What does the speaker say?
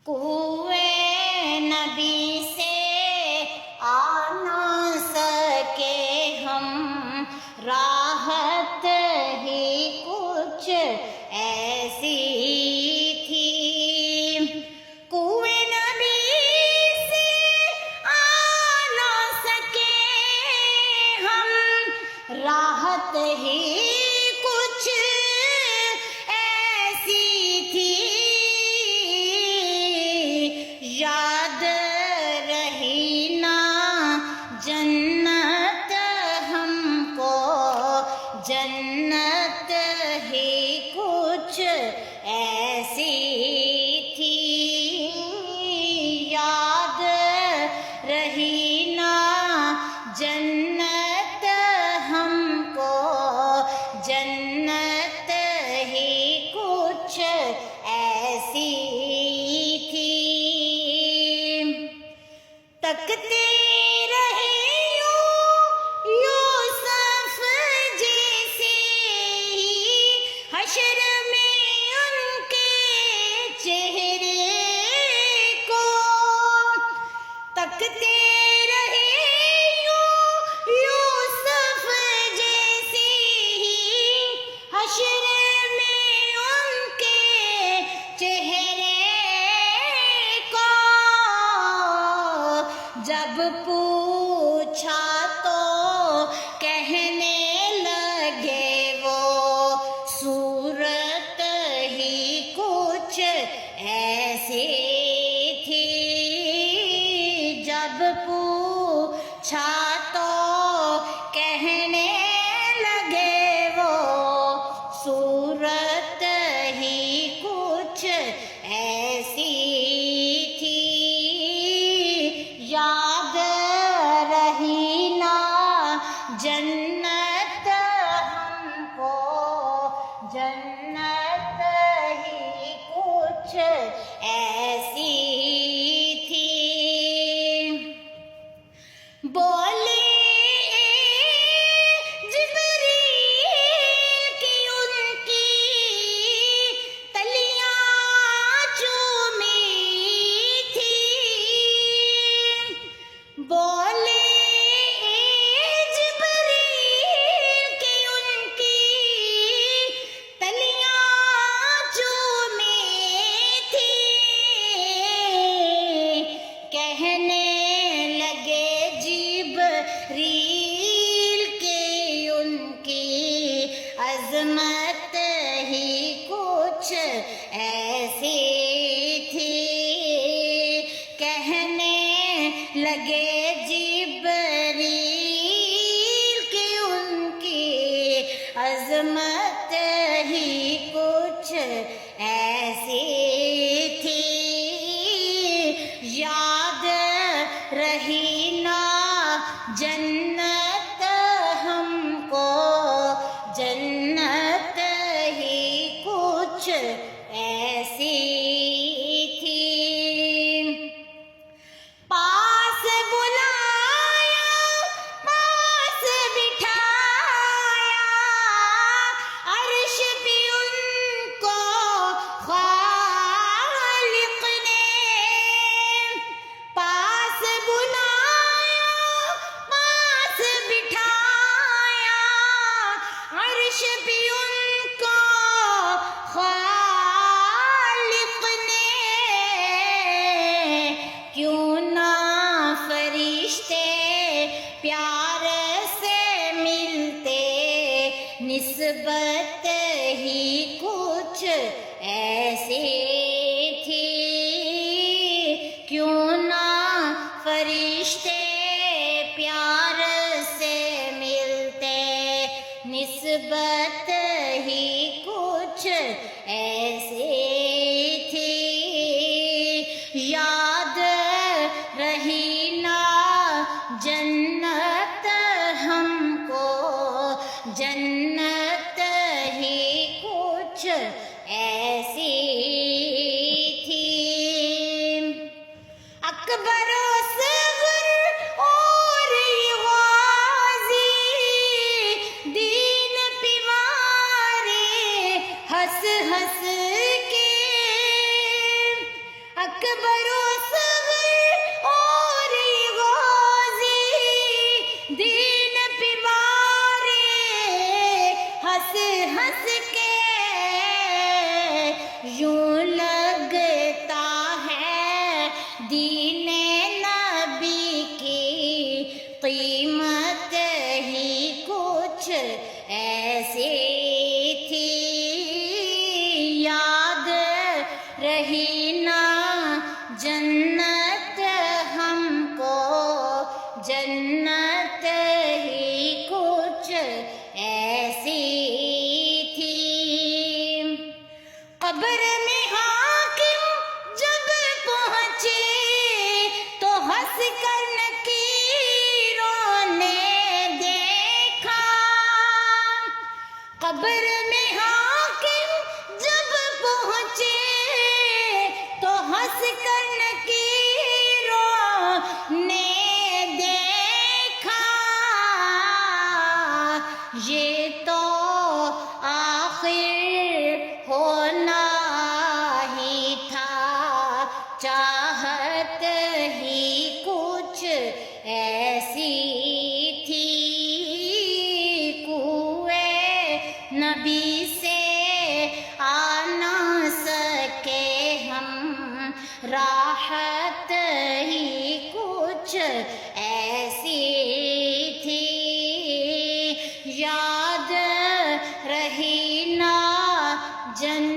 کوئے نبی سے آ نہ سکے ہم، راحت ہی کچھ ایسی تھی۔ کوئے نبی سے آ نہ سکے ہم، راحت ہی کچھ ایسی تھی۔ یاد رہی نا جنت ہم کو، جنت ہی کچھ ایسی تھی۔ یاد رہی نا جنت ہم کو، جنت ہی کچھ ایسی تھی۔ تکتے رہے یوسف جیسے ہی، حشر میں ان کے چہرے کو۔ تکتے رہے یوسف جیسے ہی، حشر میں ان کے چہرے کو۔ جب پوچھا تو کہنے لگے وہ، صورت ہی کچھ ایسی تھی۔ جب پوچھا تو کہنے لگے وہ، صورت ہی کچھ ایسی تھی۔ یاد رہی نا جنت ہم کو، جنت ہی کچھ ایسی تھی۔ بولی جبریل کی ان کی تلیاں چومی تھی۔ بولی جبریل کی ان کی تلیاں چومی تھی۔ کہنے لگے جبریل کی ان کی عظمت ہی کچھ ایسی تھی۔ کہنے لگے جبریل کی ان کی عظمت ہی کچھ ایسی تھی۔ یاد رہی نا جنت ہم کو، جنت ہی کچھ ایسی تھی۔ پاس بلایا، پاس بٹھایا، عرش پہ ان کو خالق نے۔ پاس بلایا، پاس بٹھایا، عرش پہ ان کو خالق نے۔ کیوں نہ فرشتے پیار سے ملتے، نسبت ہی کچھ ایسی تھی۔ کیوں نہ فرشتے پیار سے ملتے، نسبت ہی کچھ ایسی تھی۔ یاد رہی نا جنت ہم کو، جنت ہی کچھ ایسی تھی۔ اکبر و اصغر اور یہ غازی، دین پیوارے ہنس ہنس کے۔ اکبر و صغیر اور غازی دین پہ مارے ہنس ہنس کے یوں لگتا ہے دین نبی کی قیمت ہی کچھ ایسی تھی یاد رہی نا جنت ہم کو جنت ہی کچھ ایسی تھی قبر میں حاکم جب پہنچے تو ہنس کر نکیروں نے دیکھا قبر میں حاکم جب پہنچے تو ہنس کر نکیروں نے دیکھا یہ تو آخر ہونا ہی تھا چاہت ہی کچھ ایسی تھی کوئے نبی سے آ نہ سکے ہم راحت ہی کچھ ایسی تھی یاد رہی نا جن